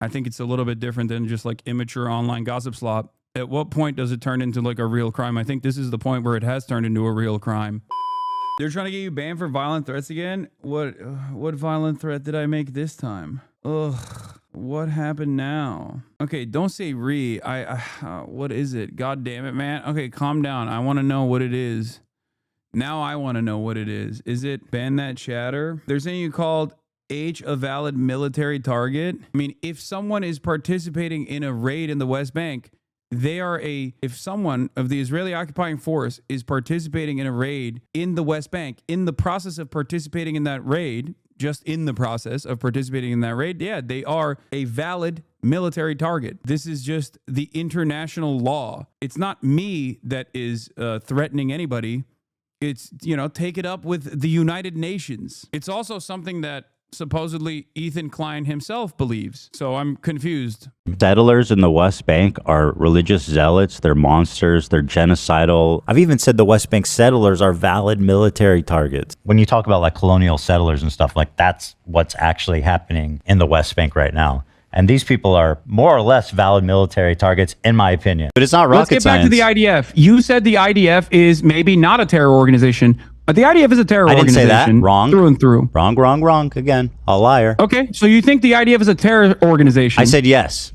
I think it's a little bit different than just like immature online gossip slop. At what point does it turn into like a real crime? I think this is the point where it has turned into a real crime. They're trying to get you banned for violent threats again? What violent threat did I make this time? Ugh. What happened now? Okay, don't say what is it? God damn it, man. Okay, calm down. I want to know what it is. Now I want to know what it is. Is it ban that chatter? They're saying you called H a valid military target. I mean, if someone is participating in a raid in the West Bank, if someone of the Israeli occupying force is participating in a raid in the West Bank, in the process of participating in that raid, just in the process of participating in that raid, yeah, they are a valid military target. This is just the international law. It's not me that is threatening anybody. It's, take it up with the United Nations. It's also something that supposedly Ethan Klein himself believes. So I'm confused. Settlers in the West Bank are religious zealots. They're monsters. They're genocidal. I've even said the West Bank settlers are valid military targets. When you talk about like colonial settlers and stuff, like that's what's actually happening in the West Bank right now. And these people are more or less valid military targets, in my opinion. But it's not rocket science. Let's get back to the IDF. You said the IDF is maybe not a terror organization, but the IDF is a terror organization. I didn't say that. Wrong. Through and through. Wrong. Again, a liar. Okay, so you think the IDF is a terror organization? I said yes.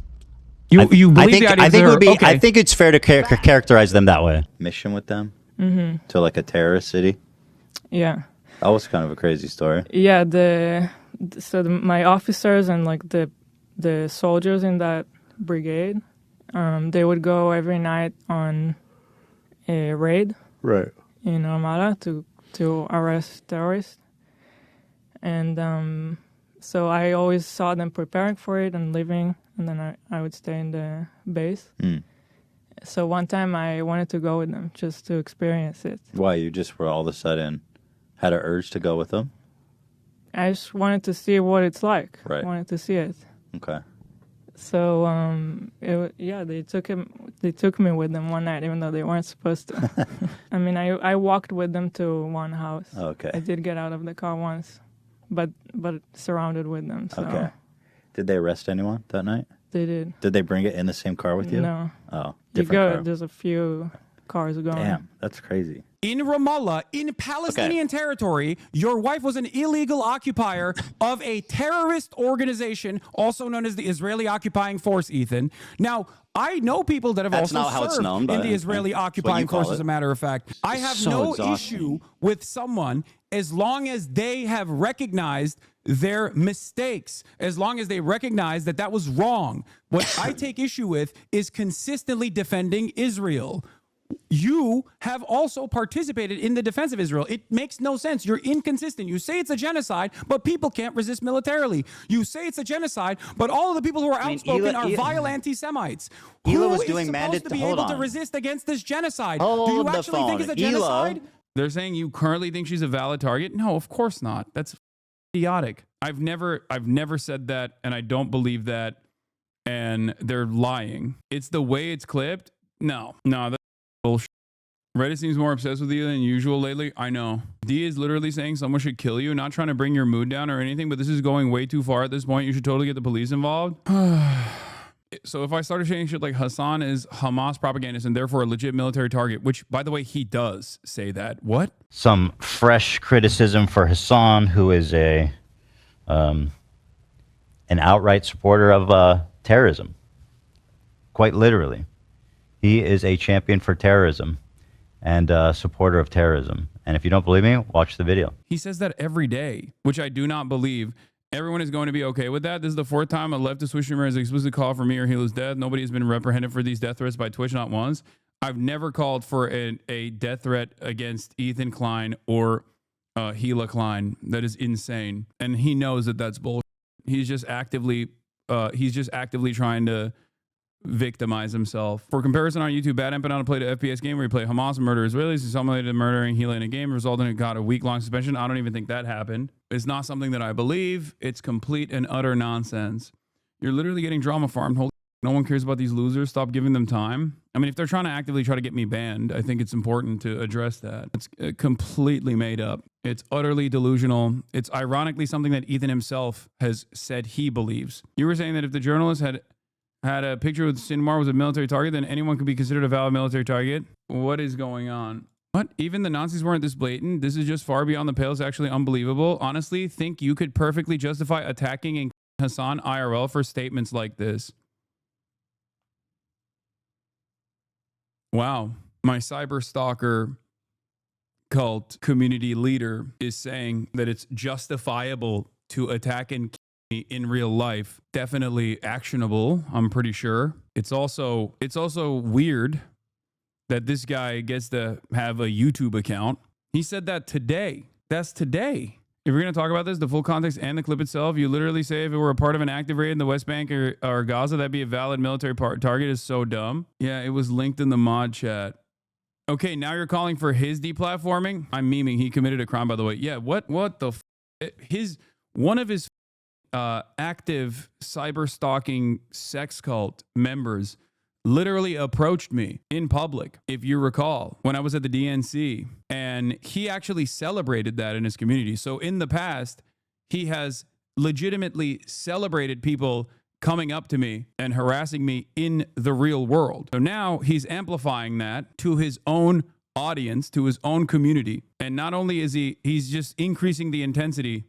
You believe the IDF I think it's fair to characterize them that way. Mission with them to like a terrorist city. Yeah. That was kind of a crazy story. Yeah, my officers and like the soldiers in that brigade, they would go every night on a raid. Right. In Armada to arrest terrorists. And so I always saw them preparing for it and leaving, and then I would stay in the base. So one time I wanted to go with them just to experience it. Why? You just were all of a sudden had an urge to go with them? I just wanted to see what it's like. Right. I wanted to see it. Okay. So they took me with them one night, even though they weren't supposed to. I mean, I walked with them to one house. Okay. I did get out of the car once, but surrounded with them. So. Okay. Did they arrest anyone that night? They did. Did they bring it in the same car with you? No. Oh, different car. There's a few cars going. Damn, that's crazy. In Ramallah, in Palestinian territory, your wife was an illegal occupier of a terrorist organization, also known as the Israeli Occupying Force, Ethan. Now, I know people that have served in the Israeli Occupying Force, as a matter of fact. I have no issue with someone as long as they have recognized their mistakes, as long as they recognize that was wrong. What I take issue with is consistently defending Israel. You have also participated in the defense of Israel. It makes no sense. You're inconsistent. You say it's a genocide, but people can't resist militarily. You say it's a genocide, but all of the people who are outspoken are vile anti-Semites. Hila Who was doing is supposed to be able to resist against this genocide? Do you actually think it's a genocide? They're saying you currently think she's a valid target? No, of course not. That's idiotic. I've never said that, and I don't believe that, and they're lying. It's the way it's clipped. No, that's bullshit. Reddit seems more obsessed with you than usual lately. I know. D is literally saying someone should kill you. Not trying to bring your mood down or anything, but this is going way too far at this point. You should totally get the police involved. So if I started saying shit like Hasan is Hamas propagandist and therefore a legit military target, which, by the way, he does say that. What? Some fresh criticism for Hasan, who is an outright supporter of terrorism. Quite literally. He is a champion for terrorism and a supporter of terrorism. And if you don't believe me, watch the video. He says that every day, which I do not believe. Everyone is going to be okay with that. This is the fourth time a leftist Twitch streamer has explicitly called for me or Hila's death. Nobody has been reprehended for these death threats by Twitch, not once. I've never called for a death threat against Ethan Klein or Hila Klein. That is insane. And he knows that that's bullshit. He's just actively trying to victimize himself. For comparison on YouTube, Bad Empanada played an FPS game where he played Hamas and murder Israelis. He simulated murdering Hila in a game, resulting in got a week-long suspension. I don't even think that happened. It's not something that I believe. It's complete and utter nonsense. You're literally getting drama farmed. Holy No one cares about these losers. Stop giving them time. I mean, if they're trying to actively try to get me banned, I think it's important to address that. It's completely made up. It's utterly delusional. It's ironically something that Ethan himself has said he believes. You were saying that if the journalist had a picture with Sinmar was a military target, then anyone could be considered a valid military target. What is going on? What? Even the Nazis weren't this blatant? This is just far beyond the pale. It's actually unbelievable. Honestly, think you could perfectly justify attacking and Hasan IRL for statements like this. Wow. My cyber stalker cult community leader is saying that it's justifiable to attack and kill me in real life. Definitely actionable, I'm pretty sure. It's also weird that this guy gets to have a YouTube account. He said that today. That's today. If we're going to talk about this, the full context and the clip itself, you literally say if it were a part of an active raid in the West Bank or Gaza, that'd be a valid military target is so dumb. Yeah, it was linked in the mod chat. Okay, now you're calling for his deplatforming? I'm memeing. He committed a crime, by the way. Yeah, what the one of his active cyber stalking sex cult members literally approached me in public, if you recall, when I was at the DNC. And he actually celebrated that in his community. So in the past, he has legitimately celebrated people coming up to me and harassing me in the real world. So now he's amplifying that to his own audience, to his own community. And not only is he's just increasing the intensity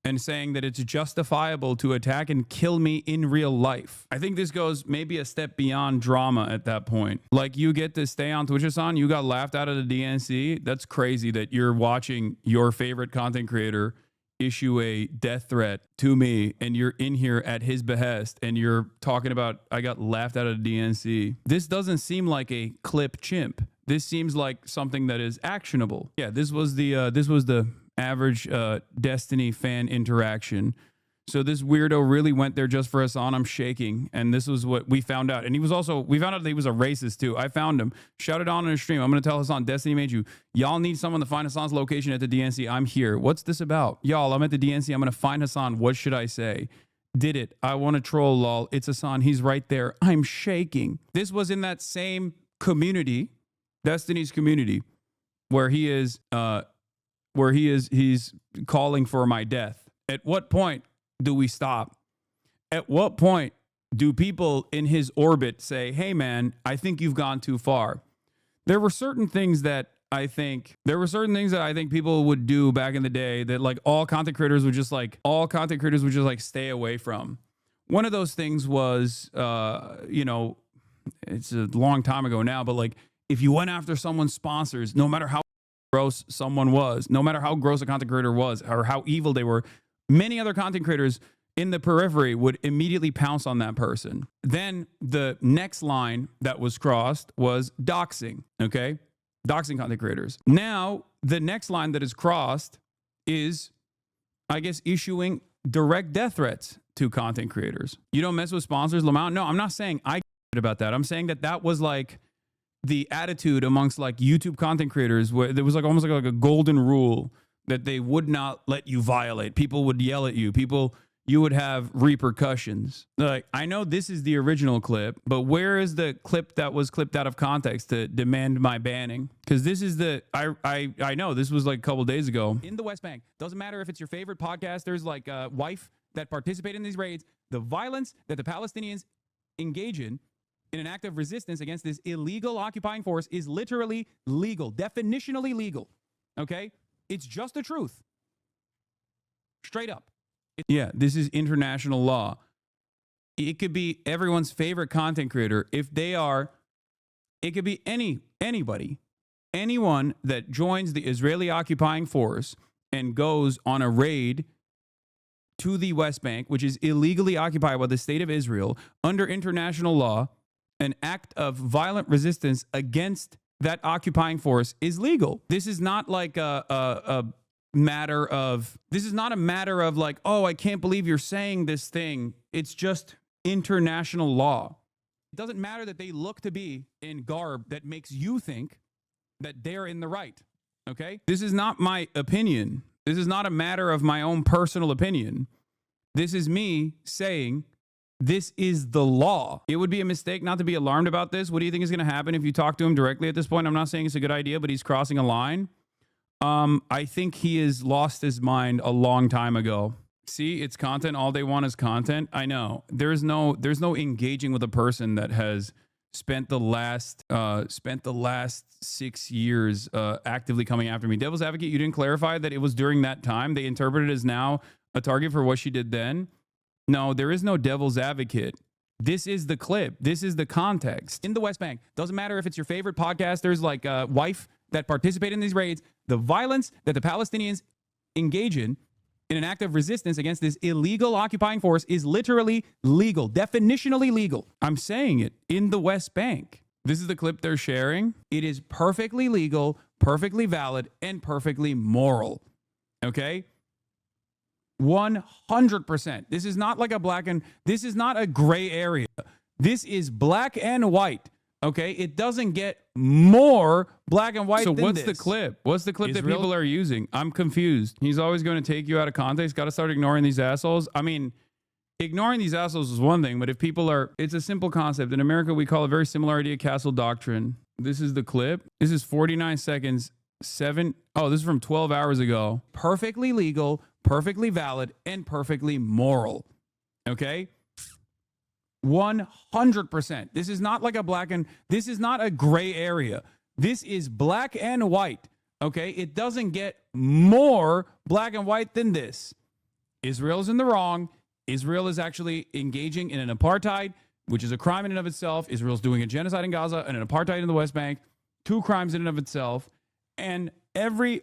and saying that it's justifiable to attack and kill me in real life. I think this goes maybe a step beyond drama at that point. Like, you get to stay on Twitch, Hasan, you got laughed out of the DNC. That's crazy that you're watching your favorite content creator issue a death threat to me and you're in here at his behest and you're talking about, I got laughed out of the DNC. This doesn't seem like a clip chimp. This seems like something that is actionable. Yeah, this was the average Destiny fan interaction. So this weirdo really went there just for Hasan. I'm shaking. And this was what we found out. And we found out that he was a racist too. I found him. Shouted on his stream. I'm going to tell Hasan, Destiny made you. Y'all need someone to find Hasan's location at the DNC. I'm here. What's this about? Y'all, I'm at the DNC. I'm going to find Hasan. What should I say? Did it. I want to troll, lol. It's Hasan. He's right there. I'm shaking. This was in that same community, Destiny's community, where he's calling for my death. At what point do we stop? At what point do people in his orbit say, hey man, I think you've gone too far? There were certain things that I think people would do back in the day that like all content creators would just like stay away from. One of those things was, it's a long time ago now, but like if you went after someone's sponsors, no matter how gross someone was, no matter how gross a content creator was or how evil they were, many other content creators in the periphery would immediately pounce on that person. Then the next line that was crossed was doxing, okay? Doxing content creators. Now, the next line that is crossed is, I guess, issuing direct death threats to content creators. You don't mess with sponsors, Lamont? No, I'm not saying I about that. I'm saying that was like the attitude amongst like YouTube content creators, where there was like almost like a golden rule that they would not let you violate. People would yell at you. You would have repercussions. Like, I know this is the original clip, but where is the clip that was clipped out of context to demand my banning? Because this is I know this was like a couple days ago. In the West Bank, doesn't matter if it's your favorite podcasters like Wife that participate in these raids, the violence that the Palestinians engage in an act of resistance against this illegal occupying force is literally legal, definitionally legal, okay? It's just the truth. Straight up. Yeah, this is international law. It could be everyone's favorite content creator. It could be anybody. Anyone that joins the Israeli occupying force and goes on a raid to the West Bank, which is illegally occupied by the state of Israel, under international law, an act of violent resistance against that occupying force is legal. This is not like a matter of like, oh, I can't believe you're saying this thing. It's just international law. It doesn't matter that they look to be in garb that makes you think that they're in the right. Okay? This is not my opinion. This is not a matter of my own personal opinion. This is me saying This is the law. It would be a mistake not to be alarmed about this. What do you think is going to happen if you talk to him directly at this point? I'm not saying it's a good idea, but he's crossing a line. I think he has lost his mind a long time ago. See, it's content. All they want is content. I know. There's no engaging with a person that has spent the last 6 years actively coming after me. Devil's advocate, you didn't clarify that it was during that time. They interpreted it as now a target for what she did then. No, there is no devil's advocate. This is the clip. This is the context. In the West Bank, doesn't matter if it's your favorite podcasters like Wife that participate in these raids, the violence that the Palestinians engage in an act of resistance against this illegal occupying force is literally legal, definitionally legal. I'm saying it, in the West Bank. This is the clip they're sharing. It is perfectly legal, perfectly valid, and perfectly moral. Okay? 100%. This is not like this is not a gray area. This is black and white. Okay, it doesn't get more black and white. So what's the clip? What's the clip that people are using? I'm confused. He's always going to take you out of context. Got to start ignoring these assholes. I mean, ignoring these assholes is one thing, but if people are, it's a simple concept. In America, we call a very similar idea castle doctrine. This is the clip. This is 49 seconds. This is from 12 hours ago. Perfectly legal, perfectly valid, and perfectly moral. Okay? 100%. This is not like this is not a gray area. This is black and white. Okay? It doesn't get more black and white than this. Israel's in the wrong. Israel is actually engaging in an apartheid, which is a crime in and of itself. Israel's doing a genocide in Gaza and an apartheid in the West Bank. 2 crimes in and of itself. And every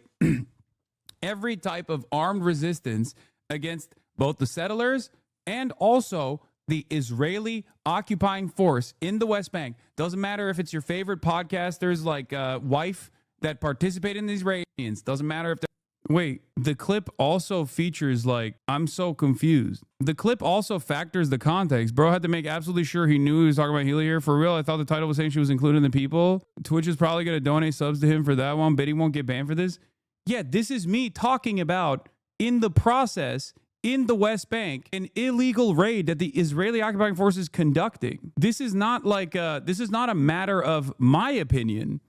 type of armed resistance against both the settlers and also the Israeli occupying force in the West Bank. Doesn't matter if it's your favorite podcasters like Wife that participate in these raids. Doesn't matter if wait, the clip also features I'm so confused. The clip also factors the context. Bro had to make absolutely sure he knew he was talking about Healy here. For real, I thought the title was saying she was including the people. Twitch is probably going to donate subs to him for that one. Bet he won't get banned for this. Yeah, this is me talking about in the process in the West Bank, an illegal raid that the Israeli occupying force is conducting. This is not this is not a matter of my opinion.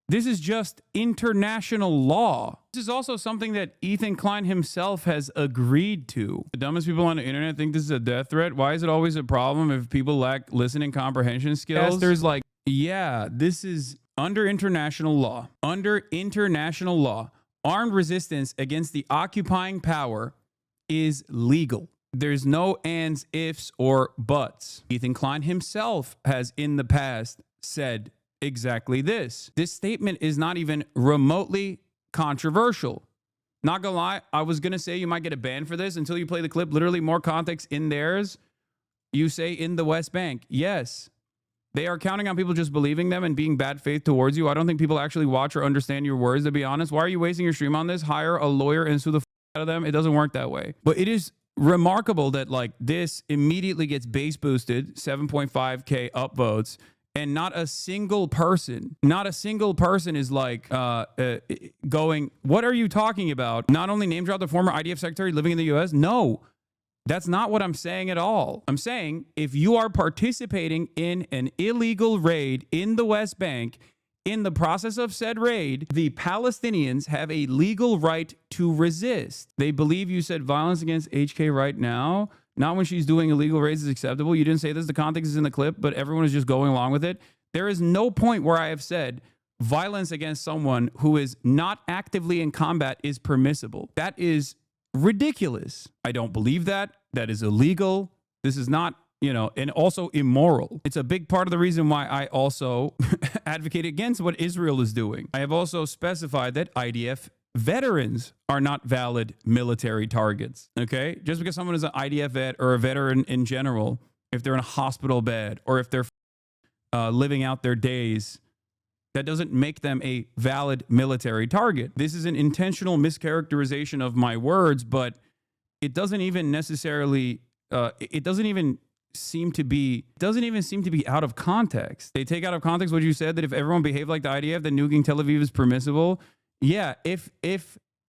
This is just international law. This is also something that Ethan Klein himself has agreed to. The dumbest people on the internet think this is a death threat. Why is it always a problem if people lack listening comprehension skills? There's yeah, this is under international law. Under international law, armed resistance against the occupying power is legal. There's no ands, ifs, or buts. Ethan Klein himself has in the past said exactly this. This statement is not even remotely controversial. Not gonna lie, I was gonna say you might get a ban for this until you play the clip. Literally more context in theirs. You say in the West Bank. Yes. They are counting on people just believing them and being bad faith towards you. I don't think people actually watch or understand your words, to be honest. Why are you wasting your stream on this? Hire a lawyer and sue the out of them. It doesn't work that way. But it is remarkable that this immediately gets base boosted, 7.5K upvotes, and not a single person is going, what are you talking about? Not only name drop the former IDF secretary living in the US. No, that's not what I'm saying at all. I'm saying if you are participating in an illegal raid in the West Bank, in the process of said raid, the Palestinians have a legal right to resist. They believe you said violence against HK right now. Not when she's doing illegal raids is acceptable. You didn't say this. The context is in the clip, but everyone is just going along with it. There is no point where I have said violence against someone who is not actively in combat is permissible. That is ridiculous. I don't believe that. That is illegal. This is not, and also immoral. It's a big part of the reason why I also advocate against what Israel is doing. I have also specified that IDF veterans are not valid military targets, okay? Just because someone is an IDF vet or a veteran in general, if they're in a hospital bed or if they're living out their days, that doesn't make them a valid military target. This is an intentional mischaracterization of my words, but it doesn't even necessarily, it doesn't even seem to be out of context. They take out of context what you said, that if everyone behaved like the IDF, then nuking Tel Aviv is permissible. Yeah, if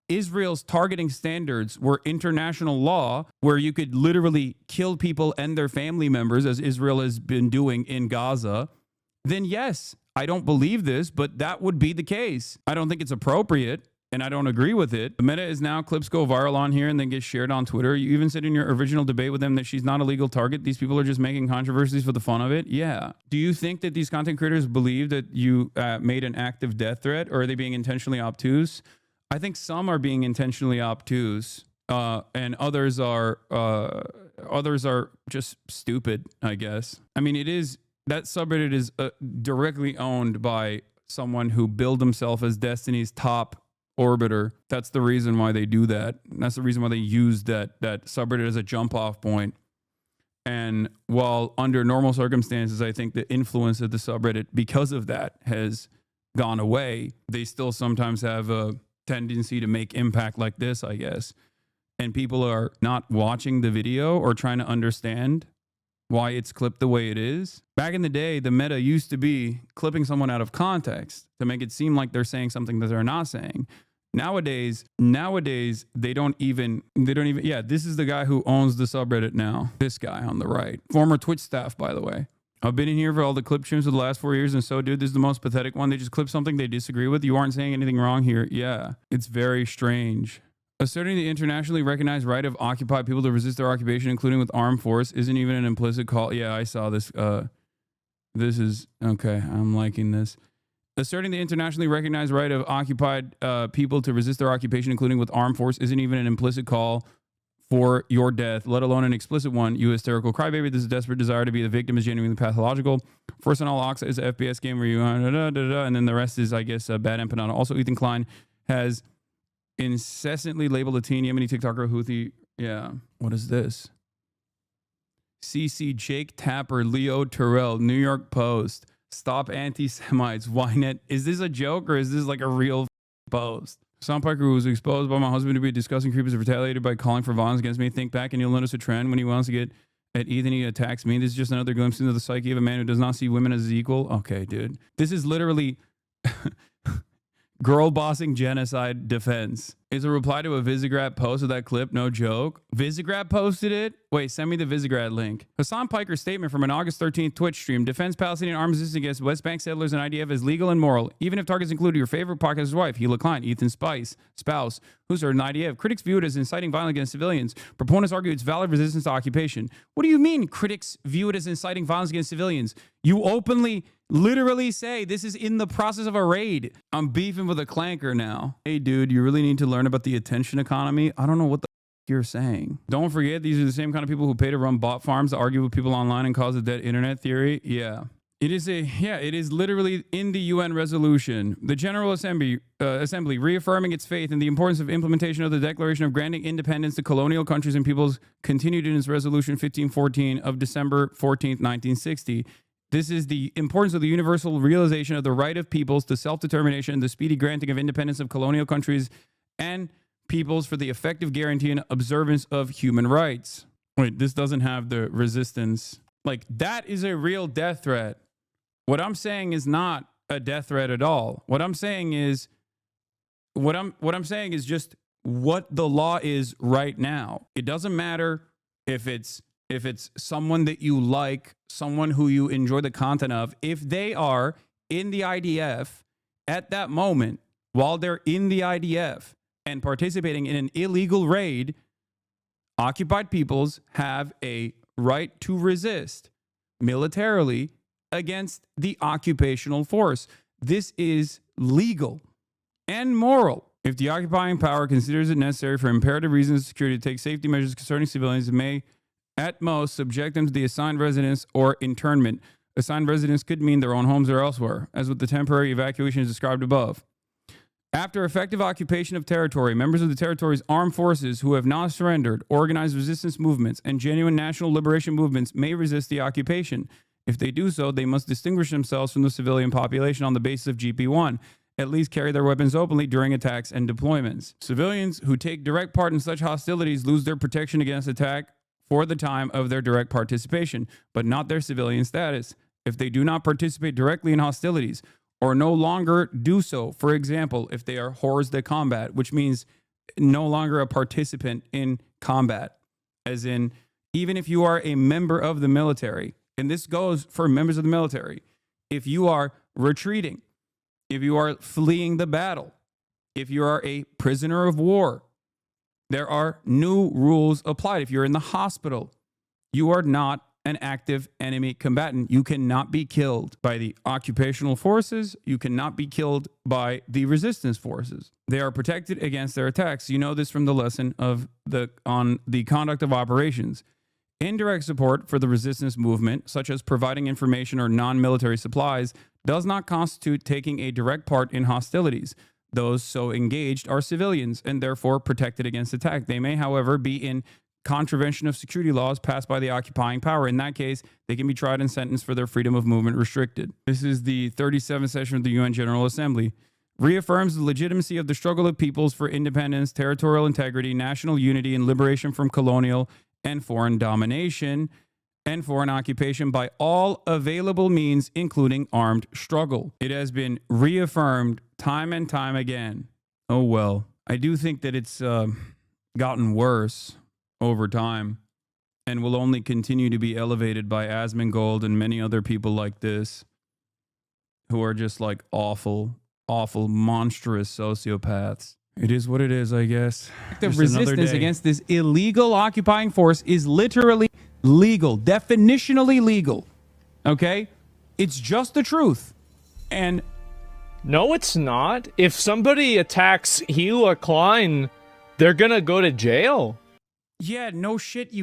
Israel's targeting standards were international law, where you could literally kill people and their family members, as Israel has been doing in Gaza, then yes, I don't believe this, but that would be the case. I don't think it's appropriate, and I don't agree with it. The meta is now clips go viral on here and then get shared on Twitter. You even said in your original debate with them that she's not a legal target. These people are just making controversies for the fun of it. Yeah. Do you think that these content creators believe that you made an active death threat, or are they being intentionally obtuse? I think some are being intentionally obtuse, and others are just stupid, I guess. I mean, that subreddit is directly owned by someone who billed himself as Destiny's top orbiter. That's the reason why they do that. And that's the reason why they use that subreddit as a jump off point. And while under normal circumstances, I think the influence of the subreddit because of that has gone away, they still sometimes have a tendency to make impact like this, I guess. And people are not watching the video or trying to understand why it's clipped the way it is. Back in the day, the meta used to be clipping someone out of context to make it seem like they're saying something that they're not saying. Nowadays, they don't even, yeah, this is the guy who owns the subreddit now. This guy on the right. Former Twitch staff, by the way. I've been in here for all the clip streams of the last 4 years, and so, dude, this is the most pathetic one. They just clip something they disagree with. You aren't saying anything wrong here. Yeah, it's very strange. Asserting the internationally recognized right of occupied people to resist their occupation, including with armed force, isn't even an implicit call. Yeah, I saw this. This is, okay, I'm liking this. Asserting the internationally recognized right of occupied people to resist their occupation, including with armed force, isn't even an implicit call for your death, let alone an explicit one. You hysterical crybaby. This is desperate desire to be the victim is genuinely pathological. First on all, Oxa is an FPS game where you and then the rest is, I guess, bad empanada. Also, Ethan Klein has incessantly labeled a teen Yemeni TikToker Houthi. Yeah. What is this? CC Jake Tapper, Leo Terrell, New York Post. Stop anti-Semites. Ynet. Is this a joke or is this like a real post? Hasan Piker was exposed by my husband to be a disgusting creep, is retaliated by calling for violence against me. Think back and you'll notice a trend. When he wants to get at Ethan, he attacks me. This is just another glimpse into the psyche of a man who does not see women as equal. Okay, dude. This is literally girl bossing genocide defense. It's a reply to a Visegrad post of that clip. No joke. Visegrad posted it? Wait, send me the Visegrad link. Hasan Piker's statement from an August 13th Twitch stream defends Palestinian arms resistance against West Bank settlers and IDF as legal and moral, even if targets include your favorite podcaster's wife, Hila Klein, Ethan's spouse, who's an IDF. Critics view it as inciting violence against civilians. Proponents argue it's valid resistance to occupation. What do you mean critics view it as inciting violence against civilians? You openly, literally say this is in the process of a raid. I'm beefing with a clanker now. Hey, dude, you really need to learn about the attention economy. I don't know what the you're saying. Don't forget, these are the same kind of people who pay to run bot farms to argue with people online and cause a dead internet theory. Yeah. It is literally in the UN resolution. The General Assembly reaffirming its faith in the importance of implementation of the Declaration of Granting Independence to Colonial Countries and Peoples, continued in its Resolution 1514 of December 14th, 1960. This is the importance of the universal realization of the right of peoples to self-determination and the speedy granting of independence of colonial countries and peoples for the effective guarantee and observance of human rights. Wait, this doesn't have the resistance. Like, that is a real death threat. What I'm saying is not a death threat at all. What I'm saying is just what the law is right now. It doesn't matter if it's someone that you like, someone who you enjoy the content of. If they are in the IDF at that moment, while they're in the IDF and participating in an illegal raid, occupied peoples have a right to resist militarily against the occupational force. This is legal and moral. If the occupying power considers it necessary for imperative reasons of security to take safety measures concerning civilians, it may at most subject them to the assigned residence or internment. Assigned residence could mean their own homes or elsewhere, as with the temporary evacuation as described above. After effective occupation of territory, members of the territory's armed forces who have not surrendered, organized resistance movements, and genuine national liberation movements may resist the occupation. If they do so, they must distinguish themselves from the civilian population on the basis of GP1, at least carry their weapons openly during attacks and deployments. Civilians who take direct part in such hostilities lose their protection against attack for the time of their direct participation, but not their civilian status. If they do not participate directly in hostilities, or no longer do so, for example, if they are hors de combat, which means no longer a participant in combat. As in, even if you are a member of the military, and this goes for members of the military, if you are retreating, if you are fleeing the battle, if you are a prisoner of war, there are new rules applied. If you're in the hospital, you are not an active enemy combatant. You cannot be killed by the occupational forces. You cannot be killed by the resistance forces. They are protected against their attacks. You know this from the lesson on the conduct of operations. Indirect support for the resistance movement, such as providing information or non-military supplies, does not constitute taking a direct part in hostilities. Those so engaged are civilians and therefore protected against attack. They may, however, be in contravention of security laws passed by the occupying power. In that case, they can be tried and sentenced for their freedom of movement restricted. This is the 37th session of the UN General Assembly. Reaffirms the legitimacy of the struggle of peoples for independence, territorial integrity, national unity, and liberation from colonial and foreign domination and foreign occupation by all available means, including armed struggle. It has been reaffirmed time and time again. Oh, well, I do think that it's gotten worse over time and will only continue to be elevated by Asmongold and many other people like this who are just like awful, monstrous sociopaths. It is what it is, I guess. The resistance against this illegal occupying force is literally legal, definitionally legal. Okay? It's just the truth. And no, it's not. If somebody attacks Hila Klein, they're gonna go to jail. Yeah, no shit,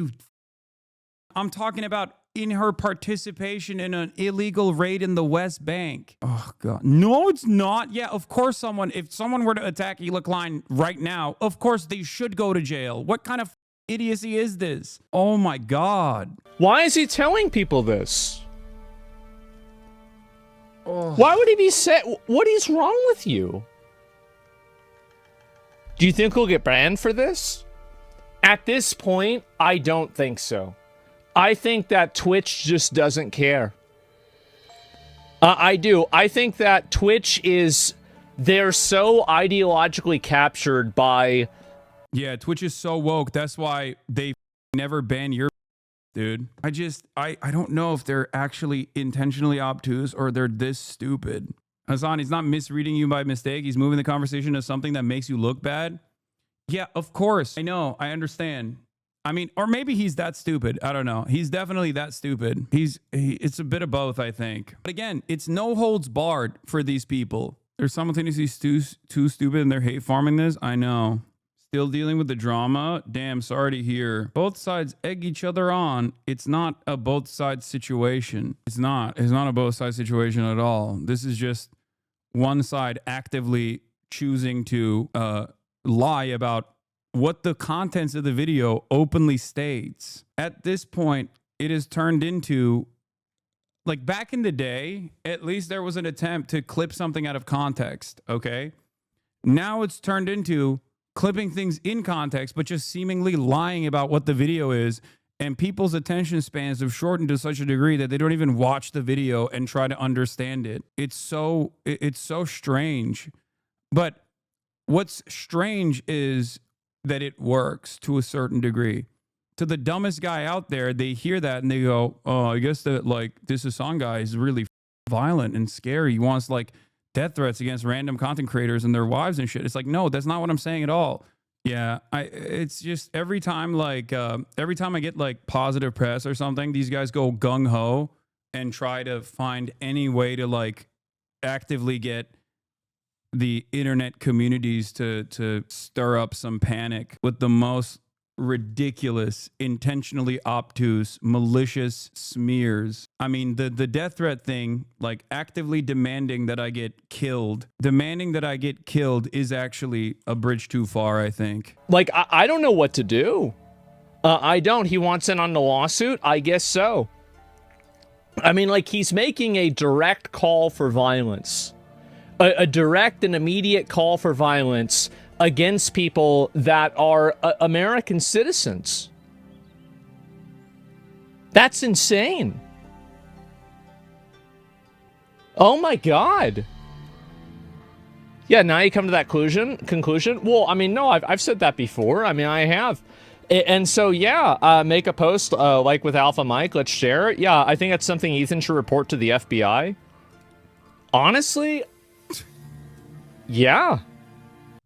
I'm talking about in her participation in an illegal raid in the West Bank. Oh, God. No, it's not. Yeah, of course if someone were to attack Hila Klein right now, of course they should go to jail. What kind of idiocy is this? Oh, my God. Why is he telling people this? Oh. Why would he be what is wrong with you? Do you think he'll get banned for this? At this point, I don't think so. I think that Twitch just doesn't care. I do. I think that Twitch they're so ideologically captured by... Yeah, Twitch is so woke. That's why they never ban your dude. I don't know if they're actually intentionally obtuse or they're this stupid. Hasan, he's not misreading you by mistake. He's moving the conversation to something that makes you look bad. Yeah, of course. I know. I understand. I mean, or maybe he's that stupid. I don't know. He's definitely that stupid. It's a bit of both, I think. But again, it's no holds barred for these people. They're simultaneously too stupid and they're hate farming this. I know. Still dealing with the drama. Damn, sorry to hear. Both sides egg each other on. It's not a both sides situation. It's not a both sides situation at all. This is just one side actively choosing to lie about what the contents of the video openly states. At this point, it has turned into, like back in the day, at least there was an attempt to clip something out of context, okay? Now it's turned into clipping things in context, but just seemingly lying about what the video is, and people's attention spans have shortened to such a degree that they don't even watch the video and try to understand it. It's so strange. But what's strange is that it works to a certain degree. To the dumbest guy out there, they hear that and they go, oh, I guess that like this Hasan guy is really violent and scary. He wants like death threats against random content creators and their wives and shit. It's like, no, that's not what I'm saying at all. Yeah, it's just every time I get like positive press or something, these guys go gung-ho and try to find any way to like actively get the internet communities to stir up some panic with the most ridiculous, intentionally obtuse, malicious smears. I mean, the death threat thing, like actively demanding that I get killed is actually a bridge too far, I think. Like, I don't know what to do. I don't. He wants in on the lawsuit? I guess so. I mean, like, he's making a direct call for violence. A direct and immediate call for violence against people that are American citizens. That's insane. Oh my God. Yeah, now you come to that conclusion. Well, I mean, no, I've said that before. I mean, I have. And so, yeah, make a post like with Alpha Mike. Let's share it. Yeah, I think that's something Ethan should report to the FBI. Honestly, yeah.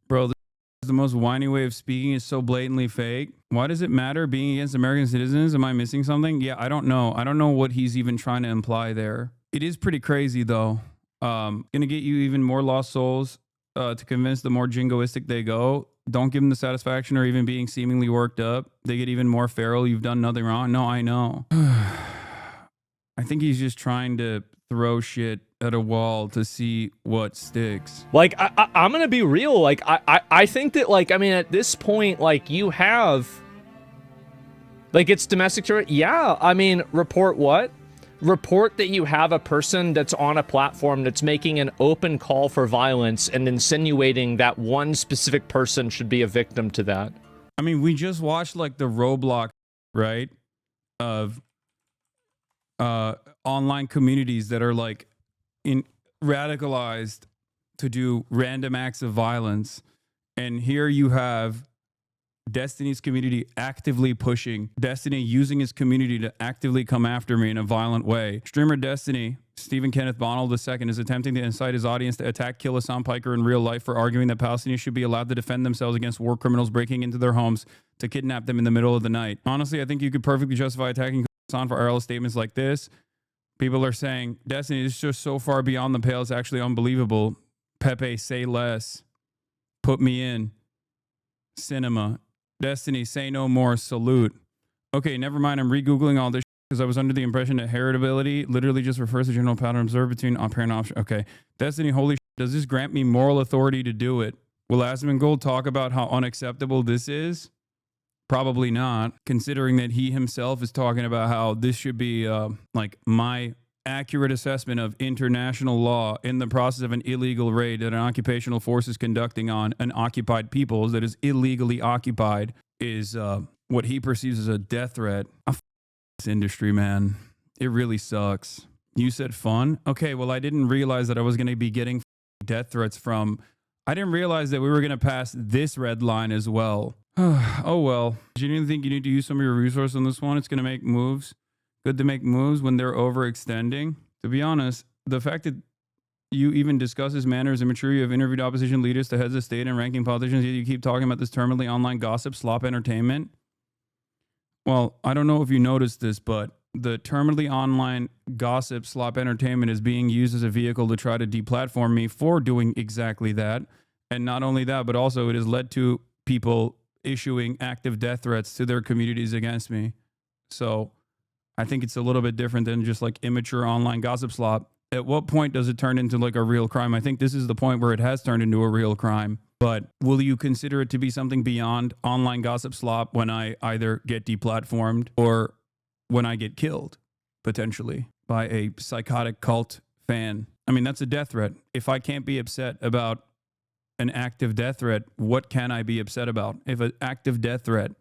Bro, this is the most whiny way of speaking. Is so blatantly fake. Why does it matter being against American citizens? Am I missing something? Yeah, I don't know. I don't know what he's even trying to imply there. It is pretty crazy, though. Gonna get you even more lost souls to convince the more jingoistic they go. Don't give them the satisfaction or even being seemingly worked up. They get even more feral. You've done nothing wrong. No, I know. I think he's just trying to throw shit at a wall to see what sticks. Like, I'm gonna be real. Like, I think that, like, I mean, at this point, like, you have, like, it's domestic terrorism. Yeah, I mean, report what? Report that you have a person that's on a platform that's making an open call for violence and insinuating that one specific person should be a victim to that. I mean, we just watched like the Roblox, right? Of online communities that are like radicalized to do random acts of violence. And here you have Destiny's community actively pushing Destiny, using his community to actively come after me in a violent way. Streamer Destiny, Stephen Kenneth Bonald II, is attempting to incite his audience to attack, kill Hasan Piker in real life for arguing that Palestinians should be allowed to defend themselves against war criminals breaking into their homes to kidnap them in the middle of the night. Honestly, I think you could perfectly justify attacking Hasan for IRL statements like this. People are saying, Destiny is just so far beyond the pale, it's actually unbelievable. Pepe, say less. Put me in. Cinema. Destiny, say no more, salute. Okay, never mind. I'm re-Googling all this because I was under the impression that heritability literally just refers to general pattern observed between apparent option. Okay. Destiny, holy shit, does this grant me moral authority to do it? Will Asmongold talk about how unacceptable this is? Probably not, considering that he himself is talking about how this should be like my accurate assessment of international law in the process of an illegal raid that an occupational force is conducting on an occupied peoples that is illegally occupied is what he perceives as a death threat. This industry, man, it really sucks. You said fun? Okay, well, I didn't realize that I was going to be getting death threats from... I didn't realize that we were going to pass this red line as well. Oh, well. Do you think you need to use some of your resources on this one? It's going to make moves. Good to make moves when they're overextending. To be honest, the fact that you even discuss his manner is immature. You have interviewed opposition leaders to heads of state and ranking politicians, yet you keep talking about this terminally online gossip, slop entertainment. Well, I don't know if you noticed this, but the terminally online gossip, slop entertainment is being used as a vehicle to try to deplatform me for doing exactly that. And not only that, but also it has led to people issuing active death threats to their communities against me. So I think it's a little bit different than just like immature online gossip slop. At what point does it turn into like a real crime? I think this is the point where it has turned into a real crime. But will you consider it to be something beyond online gossip slop when I either get deplatformed or when I get killed, potentially, by a psychotic cult fan? I mean, that's a death threat. If I can't be upset about an active death threat, what can I be upset about? If an active death threat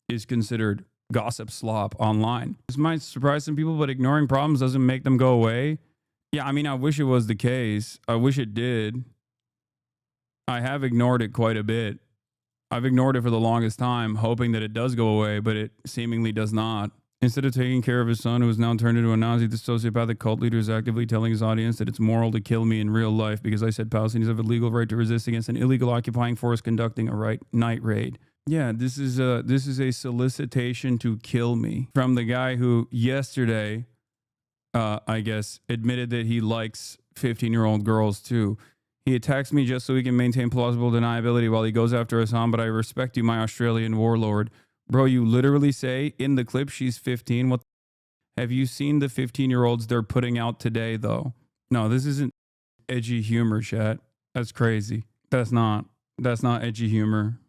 is considered gossip slop online. This might surprise some people, but ignoring problems doesn't make them go away. Yeah, I mean, I wish it was the case. I wish it did. I have ignored it quite a bit. I've ignored it for the longest time, hoping that it does go away, but it seemingly does not. Instead of taking care of his son, who has now turned into a Nazi, the sociopathic cult leader is actively telling his audience that it's moral to kill me in real life because I said Palestinians have a legal right to resist against an illegal occupying force conducting a night raid. Yeah, this is a solicitation to kill me from the guy who yesterday, I guess, admitted that he likes 15-year-old girls too. He attacks me just so he can maintain plausible deniability while he goes after Hassan, but I respect you, my Australian warlord. Bro, you literally say in the clip she's 15. What? Have you seen the 15-year-olds they're putting out today, though? No, this isn't edgy humor, chat. That's crazy. That's not edgy humor.